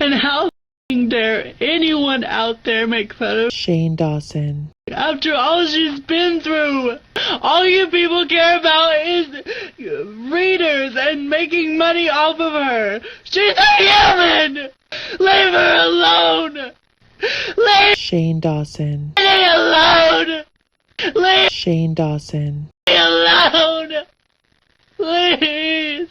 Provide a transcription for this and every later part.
And how dare anyone out there make fun of Shane Dawson. after all she's been through? All you people care about is readers and making money off of her. She's a human! Leave her alone! Leave Shane Dawson. me alone! Leave Shane Dawson. me alone! Please!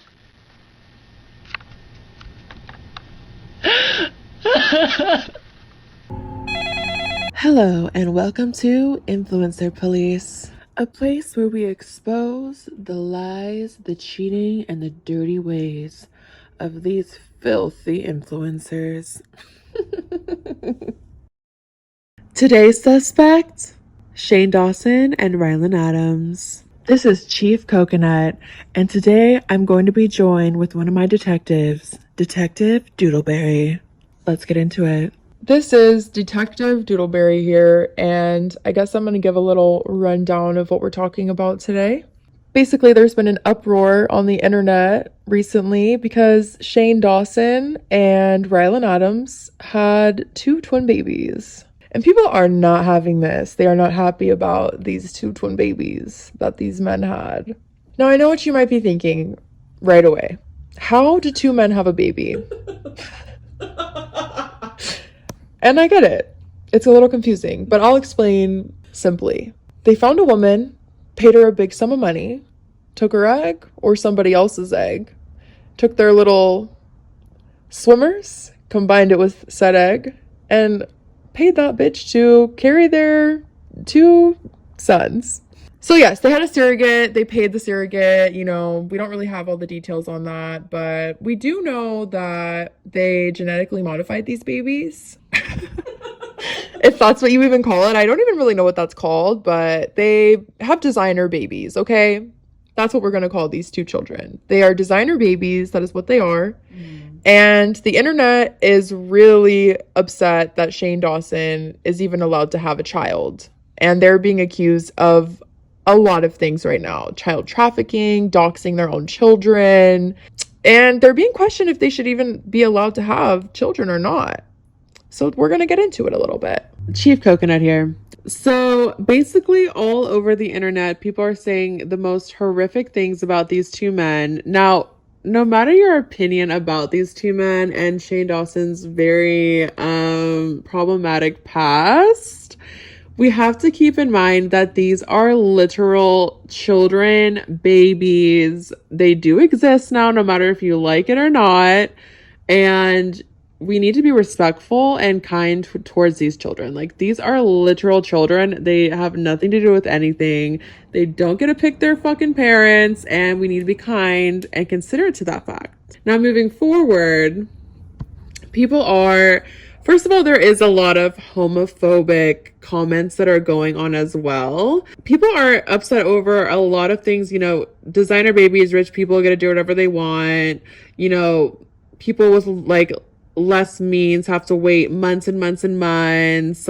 Hello and welcome to Influencer Police, a place where we expose the lies, the cheating, and the dirty ways of these filthy influencers. Today's suspect, Shane Dawson and Rylan Adams. This is Chief Coconut, and today I'm going to be joined with one of my detectives, Detective Doodleberry. Let's get into it. This is Detective Doodleberry here, and I guess I'm going to give a little rundown of what we're talking about today. Basically, there's been an uproar on the internet recently because Shane Dawson and Rylan Adams had 2 twin babies. And people are not having this. They are not happy about these 2 twin babies that these men had. Now, I know what you might be thinking right away. How do 2 men have a baby? And I get it. It's a little confusing, but I'll explain simply. They found a woman, paid her a big sum of money, took her egg or somebody else's egg, took their little swimmers, combined it with said egg, and paid that bitch to carry their 2 sons. So yes, they had a surrogate, they paid the surrogate, we don't really have all the details on that, but we do know that they genetically modified these babies. If that's what you even call it. I don't even really know what that's called, but they have designer babies, okay? That's what we're going to call these 2 children. They are designer babies, that is what they are. And the internet is really upset that Shane Dawson is even allowed to have a child. And they're being accused of a lot of things right now. Child trafficking, doxing their own children. And they're being questioned if they should even be allowed to have children or not. So we're going to get into it a little bit. Chief Coconut here. So basically all over the internet, people are saying the most horrific things about these 2 men. Now, no matter your opinion about these 2 men and Shane Dawson's very problematic past, we have to keep in mind that these are literal children, babies. They do exist now, no matter if you like it or not. And we need to be respectful and kind towards these children. Like, these are literal children. They have nothing to do with anything. They don't get to pick their fucking parents, and we need to be kind and considerate to that fact. Now, moving forward, first of all, there is a lot of homophobic comments that are going on as well. People are upset over a lot of things, designer babies, rich people get to do whatever they want. People with less means have to wait months and months and months,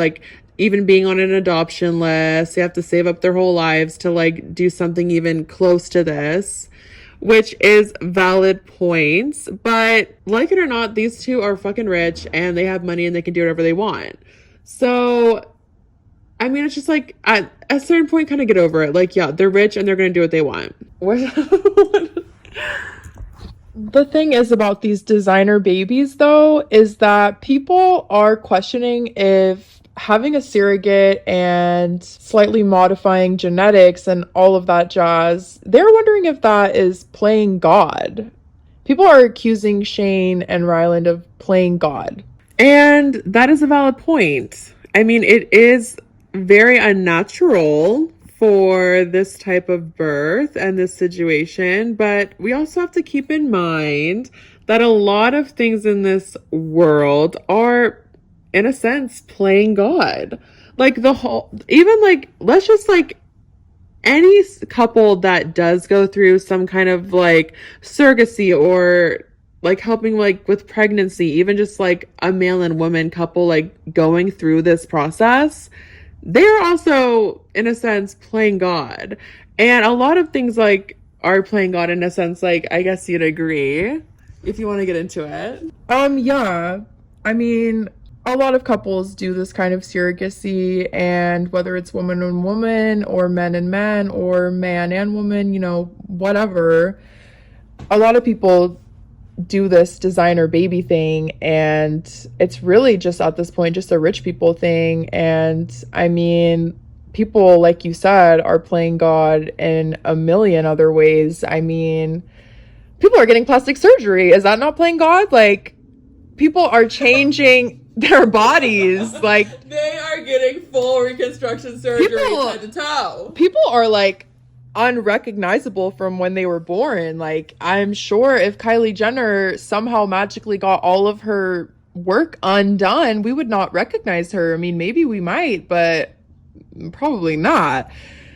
even being on an adoption list. They have to save up their whole lives to do something even close to this, which is valid points. But like it or not, these 2 are fucking rich and they have money and they can do whatever they want. So I mean, it's just at a certain point, kind of get over it. Yeah, they're rich and they're gonna do what they want. The thing is about these designer babies, though, is that people are questioning if having a surrogate and slightly modifying genetics and all of that jazz, they're wondering if that is playing God. People are accusing Shane and Ryland of playing God. And that is a valid point. I mean, it is very unnatural for this type of birth and this situation, but we also have to keep in mind that a lot of things in this world are, in a sense, playing God. Let's just any couple that does go through some kind of surrogacy or helping with pregnancy, even just a male and woman couple going through this process, they're also, in a sense, playing God. And a lot of things are playing God in a sense, I guess you'd agree if you want to get into it. Yeah. I mean, a lot of couples do this kind of surrogacy, and whether it's woman and woman, or men and men, or man and woman, you know, whatever, a lot of people do this designer baby thing, and it's really just at this point just a rich people thing. And I mean, people, like you said, are playing God in a million other ways. I mean, people are getting plastic surgery. Is that not playing God? Like, people are changing their bodies. Like, they are getting full reconstruction surgery head to toe. People are like unrecognizable from when they were born. Like, I'm sure if Kylie Jenner somehow magically got all of her work undone, we would not recognize her. I mean, maybe we might, but probably not.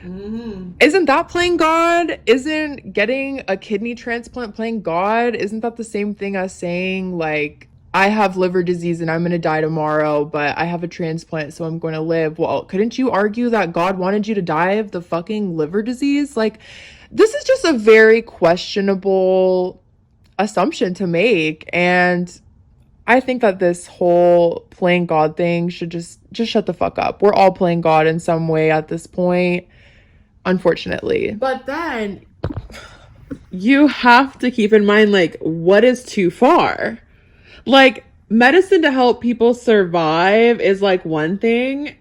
Mm-hmm. Isn't that playing God? Isn't getting a kidney transplant playing God? Isn't that the same thing as saying, like, I have liver disease and I'm going to die tomorrow, but I have a transplant, so I'm going to live? Well, couldn't you argue that God wanted you to die of the fucking liver disease? Like, this is just a very questionable assumption to make. And I think that this whole playing God thing should just shut the fuck up. We're all playing God in some way at this point, unfortunately. But then you have to keep in mind, like, what is too far? Like, medicine to help people survive is like one thing,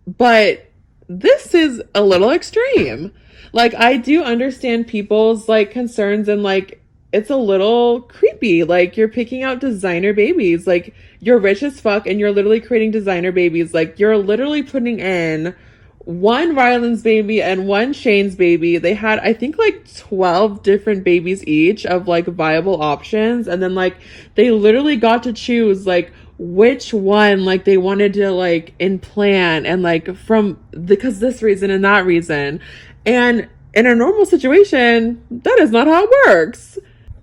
but this is a little extreme. Like, I do understand people's like concerns, and like, it's a little creepy. Like, you're picking out designer babies. Like, you're rich as fuck and you're literally creating designer babies. Like, you're literally putting in one Ryland's baby and one Shane's baby. They had, I think, like 12 different babies each of like viable options. And then like, they literally got to choose like which one like they wanted to like implant, and like from because this reason and that reason. And in a normal situation, that is not how it works.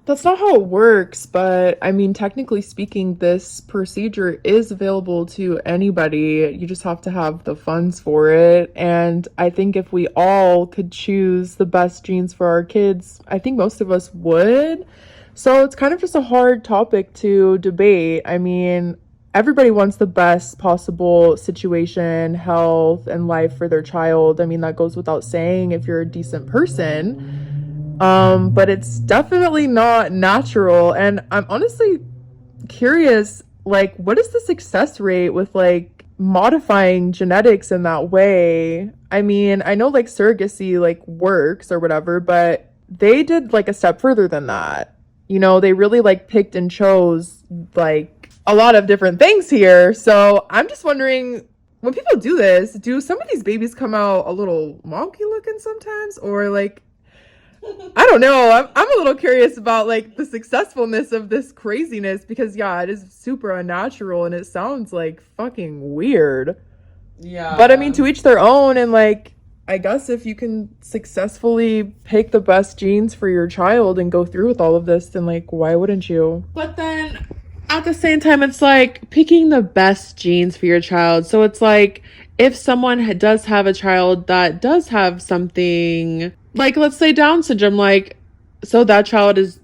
That's not how it works, but I mean, technically speaking, this procedure is available to anybody. You just have to have the funds for it. And I think if we all could choose the best genes for our kids, I think most of us would. So it's kind of just a hard topic to debate. I mean, everybody wants the best possible situation, health, and life for their child. I mean, that goes without saying if you're a decent person. But it's definitely not natural. And I'm honestly curious, like, what is the success rate with like modifying genetics in that way? I mean, I know like surrogacy like works or whatever, but they did like a step further than that. You know, they really like picked and chose like a lot of different things here. So I'm just wondering, when people do this, do some of these babies come out a little wonky looking sometimes, or like, I don't know. I'm a little curious about like the successfulness of this craziness, because yeah, it is super unnatural and it sounds like fucking weird. Yeah. But I mean, to each their own. And like, I guess if you can successfully pick the best genes for your child and go through with all of this, then like, why wouldn't you? But then at the same time, it's like picking the best genes for your child. So it's like, if someone does have a child that does have something, like, let's say Down syndrome, like, so that child is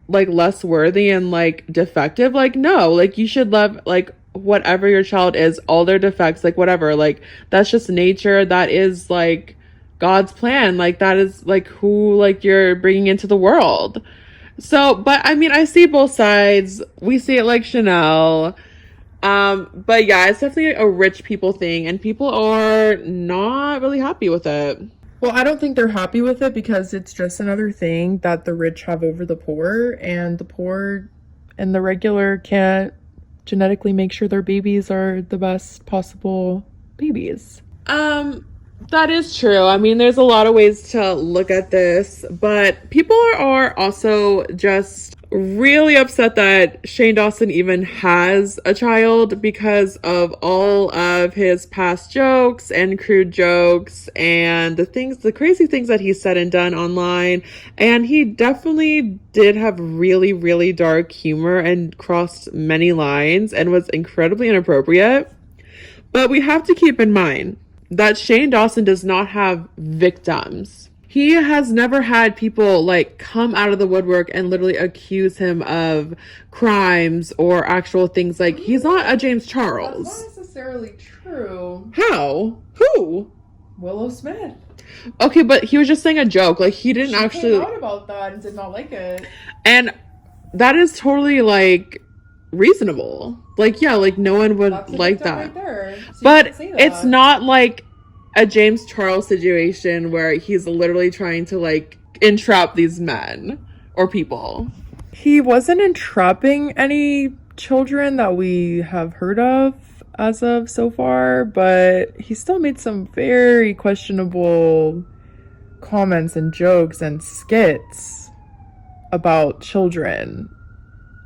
like less worthy and like defective. Like, no, like, you should love like whatever your child is, all their defects, like whatever, like that's just nature. That is like God's plan. Like, that is like who like you're bringing into the world. So, but I mean, I see both sides. We see it like Chanel. But yeah, it's definitely a rich people thing, and people are not really happy with it. Well, I don't think they're happy with it, because it's just another thing that the rich have over the poor, and the poor and the regular can't genetically make sure their babies are the best possible babies. That is true. I mean, there's a lot of ways to look at this, but people are also just really upset that Shane Dawson even has a child, because of all of his past jokes and crude jokes and the crazy things that he said and done online. And he definitely did have really, really dark humor and crossed many lines and was incredibly inappropriate. But we have to keep in mind that Shane Dawson does not have victims. He has never had people like come out of the woodwork and literally accuse him of crimes or actual things. Like, he's not a James Charles. That's not necessarily true. How? Who? Willow Smith. Okay, but he was just saying a joke. Like, he didn't She actually came out about that and did not like it. And that is totally like reasonable. Like, yeah, like no one would That's like that. right there. So but you can say that. it's not like a James Charles situation where he's literally trying to like entrap these men or people. He wasn't entrapping any children that we have heard of as of so far, but he still made some very questionable comments and jokes and skits about children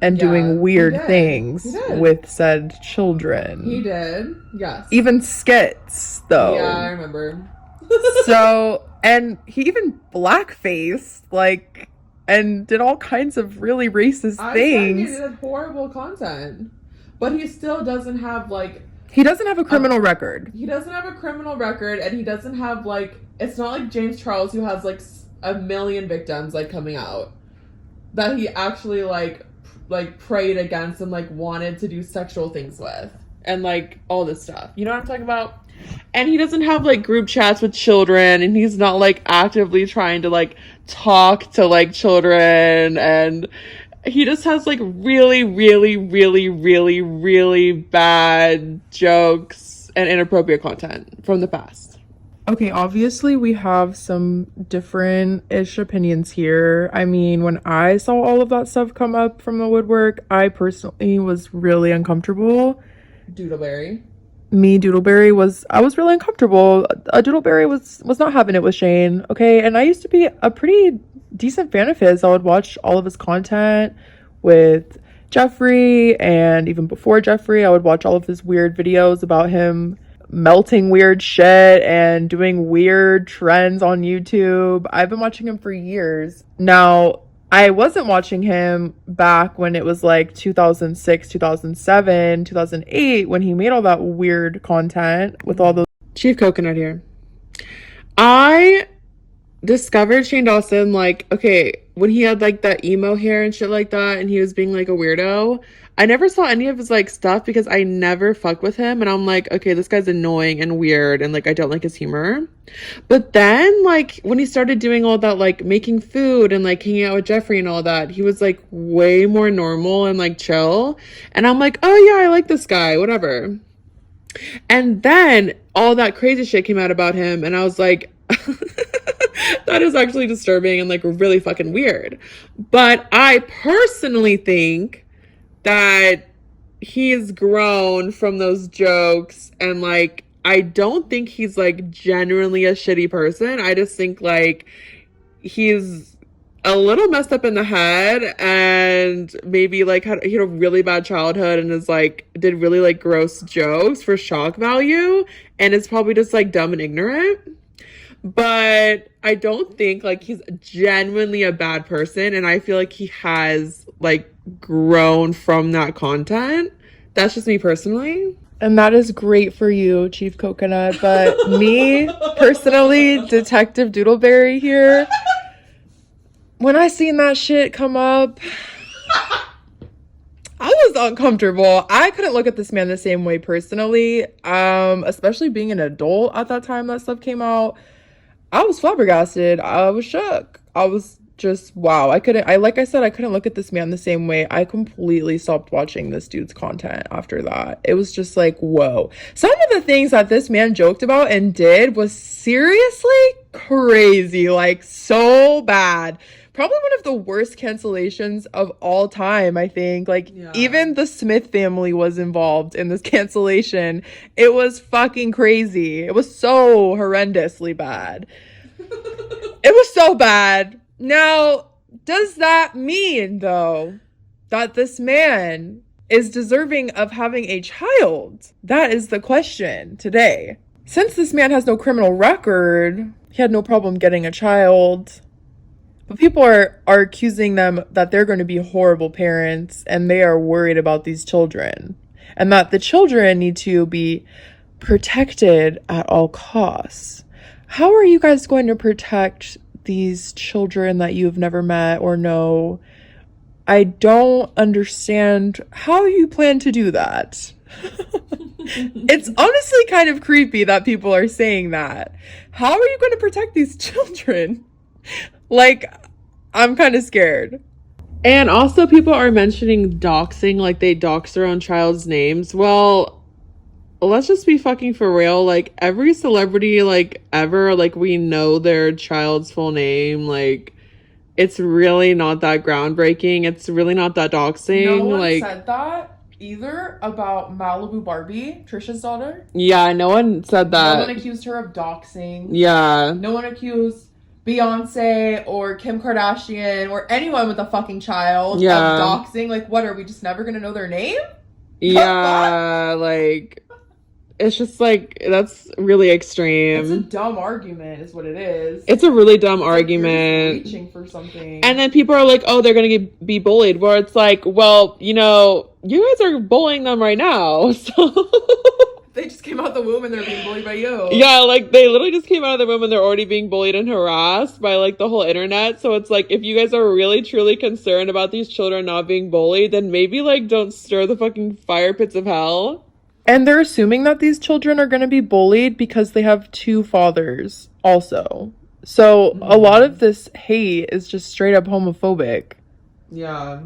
and doing weird things with said children. He did. Yes. Even skits, though. Yeah, I remember. So, and he even blackfaced, like, and did all kinds of really racist things. He did horrible content. But he still doesn't have, like... He doesn't have a criminal record. He doesn't have a criminal record, and he doesn't have, like... It's not like James Charles, who has, like, a million victims, like, coming out. That he actually, like, prayed against and, like, wanted to do sexual things with. And, like, all this stuff. You know what I'm talking about? And he doesn't have, like, group chats with children, and he's not, like, actively trying to, like, talk to, like, children, and he just has, like, really, really, really, really, really bad jokes and inappropriate content from the past. Okay, obviously we have some different-ish opinions here. I mean, when I saw all of that stuff come up from the woodwork, I personally was really uncomfortable. Doodleberry. I was really uncomfortable. Doodleberry was not having it with Shane, okay? And I used to be a pretty decent fan of his. I would watch all of his content with Jeffrey, and even before Jeffrey, I would watch all of his weird videos about him melting weird shit and doing weird trends on YouTube. I've been watching him for years. Now, I wasn't watching him back when it was like 2006, 2007, 2008, when he made all that weird content with all those... Chief Coconut here. I discovered Shane Dawson, like, okay, when he had, like, that emo hair and shit like that, and he was being, like, a weirdo. I never saw any of his, like, stuff because I never fucked with him, and I'm like, okay, this guy's annoying and weird, and, like, I don't like his humor. But then, like, when he started doing all that, like, making food and, like, hanging out with Jeffrey and all that, he was, like, way more normal and, like, chill. And I'm like, oh, yeah, I like this guy, whatever. And then all that crazy shit came out about him, and I was like, that is actually disturbing and, like, really fucking weird. But I personally think that he's grown from those jokes, and, like, I don't think he's, like, genuinely a shitty person. I just think, like, he's a little messed up in the head, and maybe, like, he had a really bad childhood and is, like, did really, like, gross jokes for shock value, and is probably just, like, dumb and ignorant. But I don't think, like, he's genuinely a bad person, and I feel like he has, like, grown from that content. That's just me personally. And that is great for you, Chief Coconut. But me, personally, Detective Doodleberry here, when I seen that shit come up, I was uncomfortable. I couldn't look at this man the same way personally, especially being an adult at that time that stuff came out. I was flabbergasted. I was shook. I was just, wow. Like I said, I couldn't look at this man the same way. I completely stopped watching this dude's content after that. It was just like, whoa. Some of the things that this man joked about and did was seriously crazy. Like, so bad. Probably one of the worst cancellations of all time, I think. Like, even the Smith family was involved in this cancellation. It was fucking crazy. It was so horrendously bad. It was so bad. Now, does that mean, though, that this man is deserving of having a child? That is the question today. Since this man has no criminal record, he had no problem getting a child. But people are accusing them that they're going to be horrible parents, and they are worried about these children, and that the children need to be protected at all costs. How are you guys going to protect these children that you've never met or know. I don't understand how you plan to do that. It's honestly kind of creepy that people are saying that. How are you going to protect these children? Like, I'm kind of scared. And also people are mentioning doxing, like they dox their own child's names. Well, let's just be fucking for real. Like, every celebrity, like, ever, like, we know their child's full name. Like, it's really not that groundbreaking. It's really not that doxing. No one like, said that either about Malibu Barbie, Trisha's daughter. yeah, no one said that. No one accused her of doxing. Yeah. No one accused Beyonce or Kim Kardashian or anyone with a fucking child of doxing. Like, what, are we just never gonna know their name? Yeah, like, it's just like, that's really extreme. It's a dumb argument is what it is. It's a really dumb argument. Like, reaching for something. And then people are like, oh, they're gonna be bullied. Where it's like, well, you know, you guys are bullying them right now. So they just came out the womb and they're being bullied by you. Yeah, like, they literally just came out of the womb and they're already being bullied and harassed by, like, the whole internet. So it's like, if you guys are really, truly concerned about these children not being bullied, then maybe, like, don't stir the fucking fire pits of hell. And they're assuming that these children are going to be bullied because they have two fathers also. So a lot of this hate is just straight up homophobic. Yeah.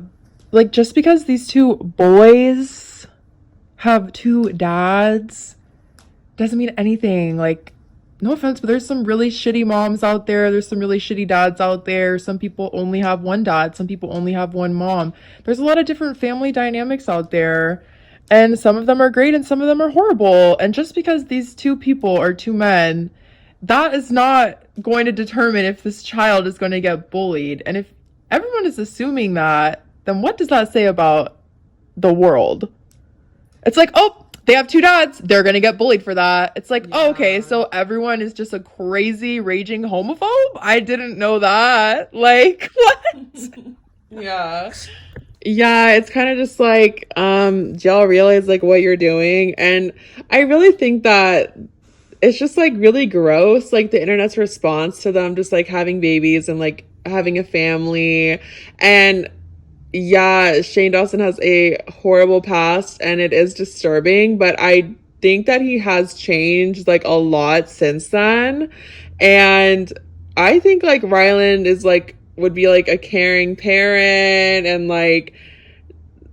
Like, just because these two boys have two dads doesn't mean anything. Like, no offense, but there's some really shitty moms out there. There's some really shitty dads out there. Some people only have one dad. Some people only have one mom. There's a lot of different family dynamics out there. And some of them are great and some of them are horrible. And just because these two people are two men, that is not going to determine if this child is going to get bullied. And if everyone is assuming that, then what does that say about the world? It's like, oh, they have two dads, they're going to get bullied for that. It's like, oh, okay, so everyone is just a crazy, raging homophobe? I didn't know that. Like, what? Yeah. Yeah, it's kind of just like, y'all realize, like, what you're doing. And I really think that it's just, like, really gross, like, the internet's response to them just, like, having babies and, like, having a family. And yeah, Shane Dawson has a horrible past and it is disturbing, but I think that he has changed, like, a lot since then. And I think, like, Ryland is, like, would be, like, a caring parent and, like,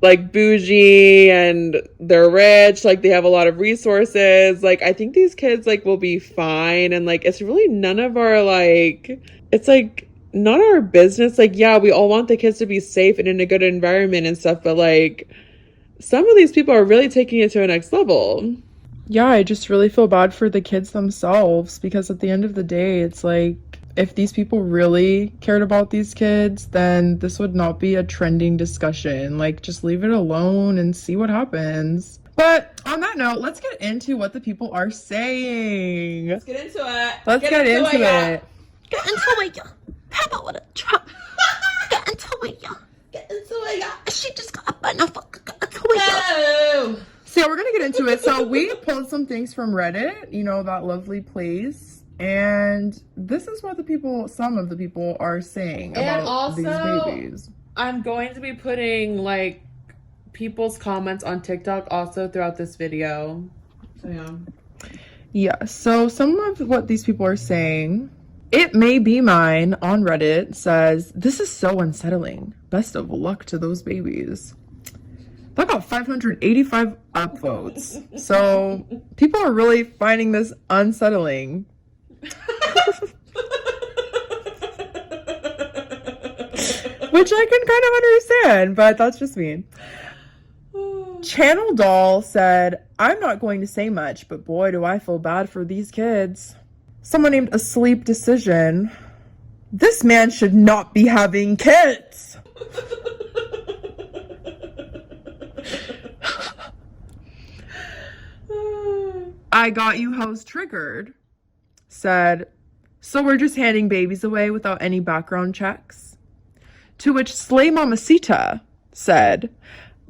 bougie, and they're rich, like, they have a lot of resources. Like, I think these kids, like, will be fine. And, like, it's really none of our, like, it's, like, not our business. Like, yeah, we all want the kids to be safe and in a good environment and stuff, but, like, some of these people are really taking it to a next level. Yeah, I just really feel bad for the kids themselves, because at the end of the day, it's like, if these people really cared about these kids, then this would not be a trending discussion. Like, just leave it alone and see what happens. But on that note, let's get into what the people are saying. Let's get into it. Let's get into it. Get into it, y'all. How about with a truck? Get into it, y'all. Get into it, y'all. She just got up and get into it, y'all. So yeah, we're gonna get into it. So we pulled some things from Reddit, you know, that lovely place. And this is what some of the people are saying about these babies. I'm going to be putting, like, people's comments on TikTok also throughout this video. So yeah. Yeah, so some of what these people are saying, It May Be Mine on Reddit says, "This is so unsettling. Best of luck to those babies." That got 585 upvotes. So people are really finding this unsettling. Which I can kind of understand, but that's just me. Channel Doll said, "I'm not going to say much, but boy, do I feel bad for these kids." Someone named Asleep Decision, "This man should not be having kids." I Got You Host Triggered said, "So we're just handing babies away without any background checks?" To which Slay Mamacita said,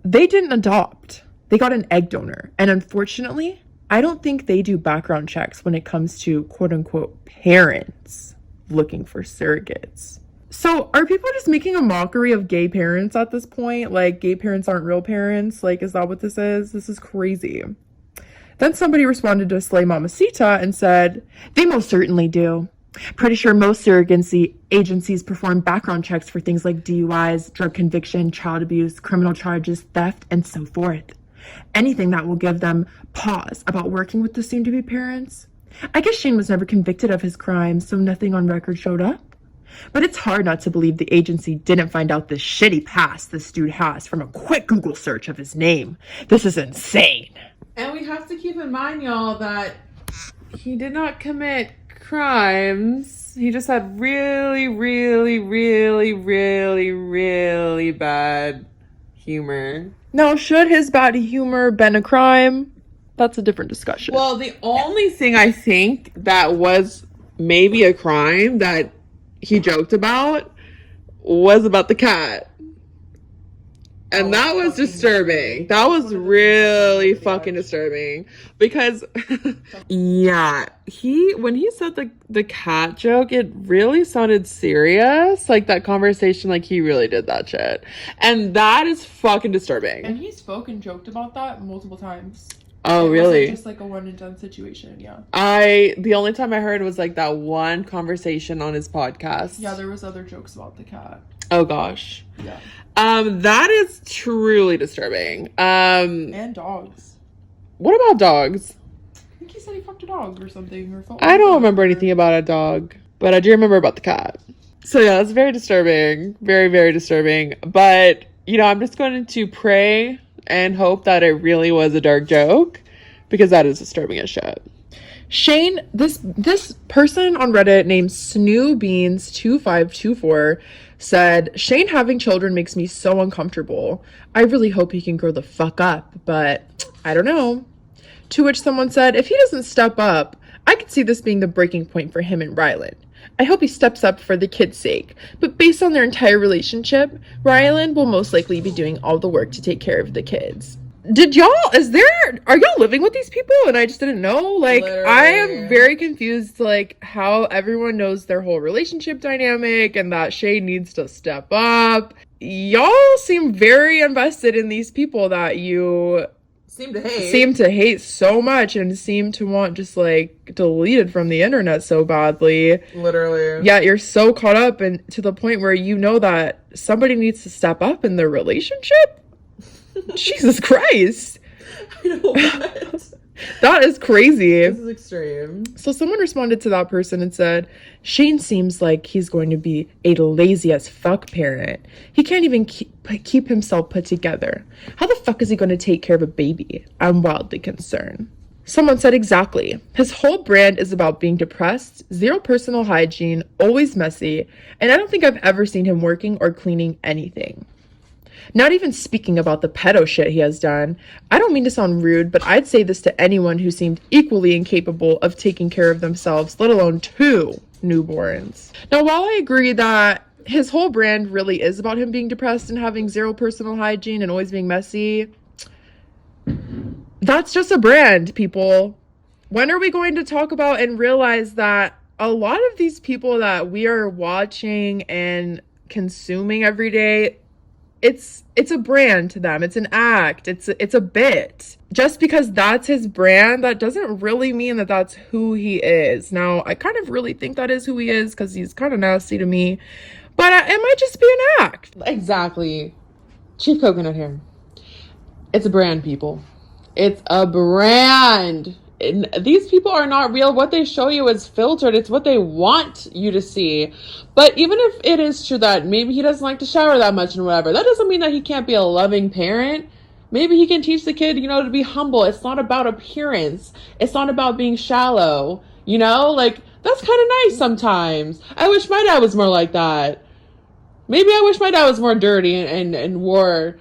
"They didn't adopt. They got an egg donor. And unfortunately, I don't think they do background checks when it comes to quote unquote parents." looking for surrogates. So are people just making a mockery of gay parents at this point? Like, gay parents aren't real parents? Like, is that what this is? This is crazy. Then somebody responded to Slay Mamacita and said, they most certainly do. Pretty sure most surrogacy agencies perform background checks for things like DUIs, drug conviction, child abuse, criminal charges, theft, and so forth. Anything that will give them pause about working with the soon-to-be parents. I guess Shane was never convicted of his crimes, so nothing on record showed up. But it's hard not to believe the agency didn't find out the shitty past this dude has from a quick Google search of his name. This is insane. And we have to keep in mind, y'all, that he did not commit crimes. He just had really, really, really, really, really bad humor. Now, should his bad humor been a crime? That's a different discussion. Well, the only thing I think that was maybe a crime that he joked about was about the cat. And that was disturbing. That was really fucking disturbing. Because, yeah, when he said the cat joke, it really sounded serious. Like, that conversation, like, he really did that shit. And that is fucking disturbing. And he spoke and joked about that multiple times. Oh, really? It wasn't just like a one and done situation, yeah. The only time I heard was like that one conversation on his podcast. Yeah, there was other jokes about the cat. Oh gosh. Yeah. That is truly disturbing. And dogs. What about dogs? I think he said he fucked a dog or something. I don't remember anything about a dog, but I do remember about the cat. So yeah, it's very disturbing. Very, very disturbing. But, you know, I'm just going to pray and hope that it really was a dark joke, because that is disturbing as shit. Shane, this person on Reddit named SnooBeans2524 said, Shane having children makes me so uncomfortable. I really hope he can grow the fuck up, but I don't know. To which someone said, if he doesn't step up, I could see this being the breaking point for him and Rylan. I hope he steps up for the kids' sake, but based on their entire relationship, Rylan will most likely be doing all the work to take care of the kids. Are y'all living with these people and I just didn't know? Like, literally. I am very confused, like, how everyone knows their whole relationship dynamic and that Shane needs to step up. Y'all seem very invested in these people that you seem to hate so much and seem to want just, like, deleted from the internet so badly. Literally. Yeah, you're so caught up and to the point where you know that somebody needs to step up in their relationship? Jesus Christ. I know what? That is crazy. This is extreme. So someone responded to that person and said, Shane seems like he's going to be a lazy as fuck parent. He can't even keep himself put together. How the fuck is he going to take care of a baby? I'm wildly concerned. Someone said exactly. His whole brand is about being depressed, zero personal hygiene, always messy, and I don't think I've ever seen him working or cleaning anything. Not even speaking about the pedo shit he has done. I don't mean to sound rude, but I'd say this to anyone who seemed equally incapable of taking care of themselves, let alone 2 newborns. Now, while I agree that his whole brand really is about him being depressed and having zero personal hygiene and always being messy, that's just a brand, people. When are we going to talk about and realize that a lot of these people that we are watching and consuming every day, it's a brand to them. It's an act. It's a bit. Just because that's his brand, that doesn't really mean that that's who he is. Now, I kind of really think that is who he is because he's kind of nasty to me. But it might just be an act. Exactly. Chief Coconut here. It's a brand, people. It's a brand. And these people are not real. What they show you is filtered. It's what they want you to see. But even if it is true that maybe he doesn't like to shower that much and whatever, that doesn't mean that he can't be a loving parent. Maybe he can teach the kid, to be humble. It's not about appearance. It's not about being shallow. Like, that's kind of nice sometimes. I wish my dad was more like that. Maybe I wish my dad was more dirty and wore,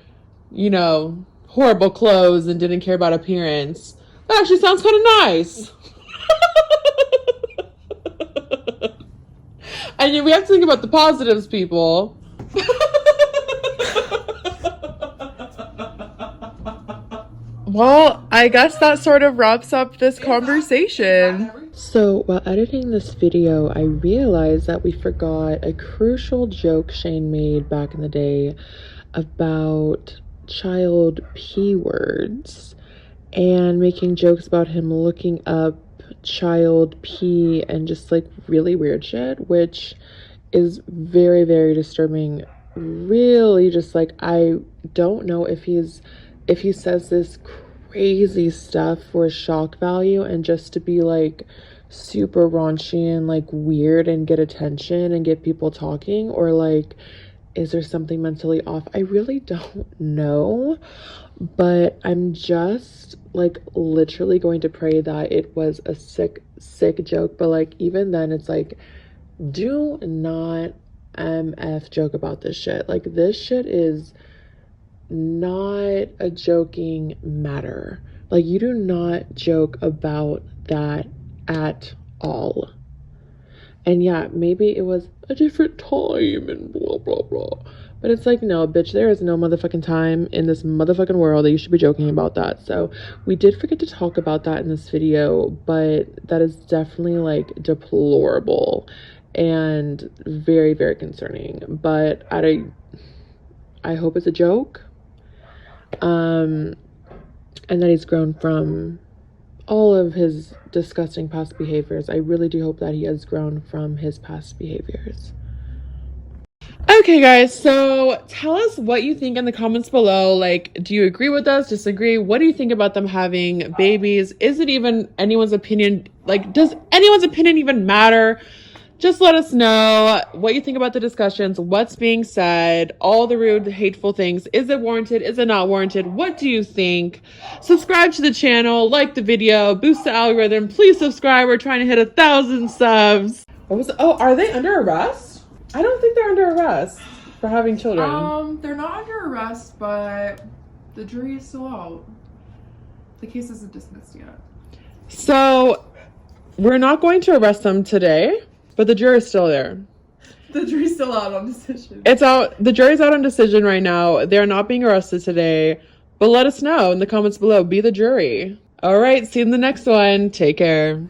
horrible clothes and didn't care about appearance. That actually sounds kind of nice. And we have to think about the positives, people. Well, I guess that sort of wraps up this conversation. So while editing this video, I realized that we forgot a crucial joke Shane made back in the day about child P words and making jokes about him looking up child P and just like really weird shit, which is very, very disturbing. Really, just like, I don't know if he says this crazy stuff for shock value and just to be like super raunchy and like weird and get attention and get people talking, or like, is there something mentally off? I really don't know, but I'm just like literally going to pray that it was a sick joke. But like, even then, it's like, do not MF joke about this shit. Like, this shit is not a joking matter. Like, you do not joke about that at all. And yeah, maybe it was a different time and blah blah blah, but it's like, no bitch, there is no motherfucking time in this motherfucking world that you should be joking about that. So we did forget to talk about that in this video, but that is definitely like deplorable and very, very concerning. But I hope it's a joke, and that he's grown from all of his disgusting past behaviors. I really do hope that he has grown from his past behaviors. Okay, guys, so tell us what you think in the comments below. Like, do you agree with us, disagree? What do you think about them having babies? Is it even anyone's opinion? Like, does anyone's opinion even matter? Just let us know what you think about the discussions, what's being said, all the rude, hateful things. Is it warranted? Is it not warranted? What do you think? Subscribe to the channel, like the video, boost the algorithm. Please subscribe. We're trying to hit 1,000 subs. What was it? Oh, are they under arrest? I don't think they're under arrest for having children. They're not under arrest, but the jury is still out. The case isn't dismissed yet. So we're not going to arrest them today, but the jury's still there. The jury's still out on decision. It's out. The jury's out on decision right now. They're not being arrested today, but let us know in the comments below. Be the jury. All right. See you in the next one. Take care.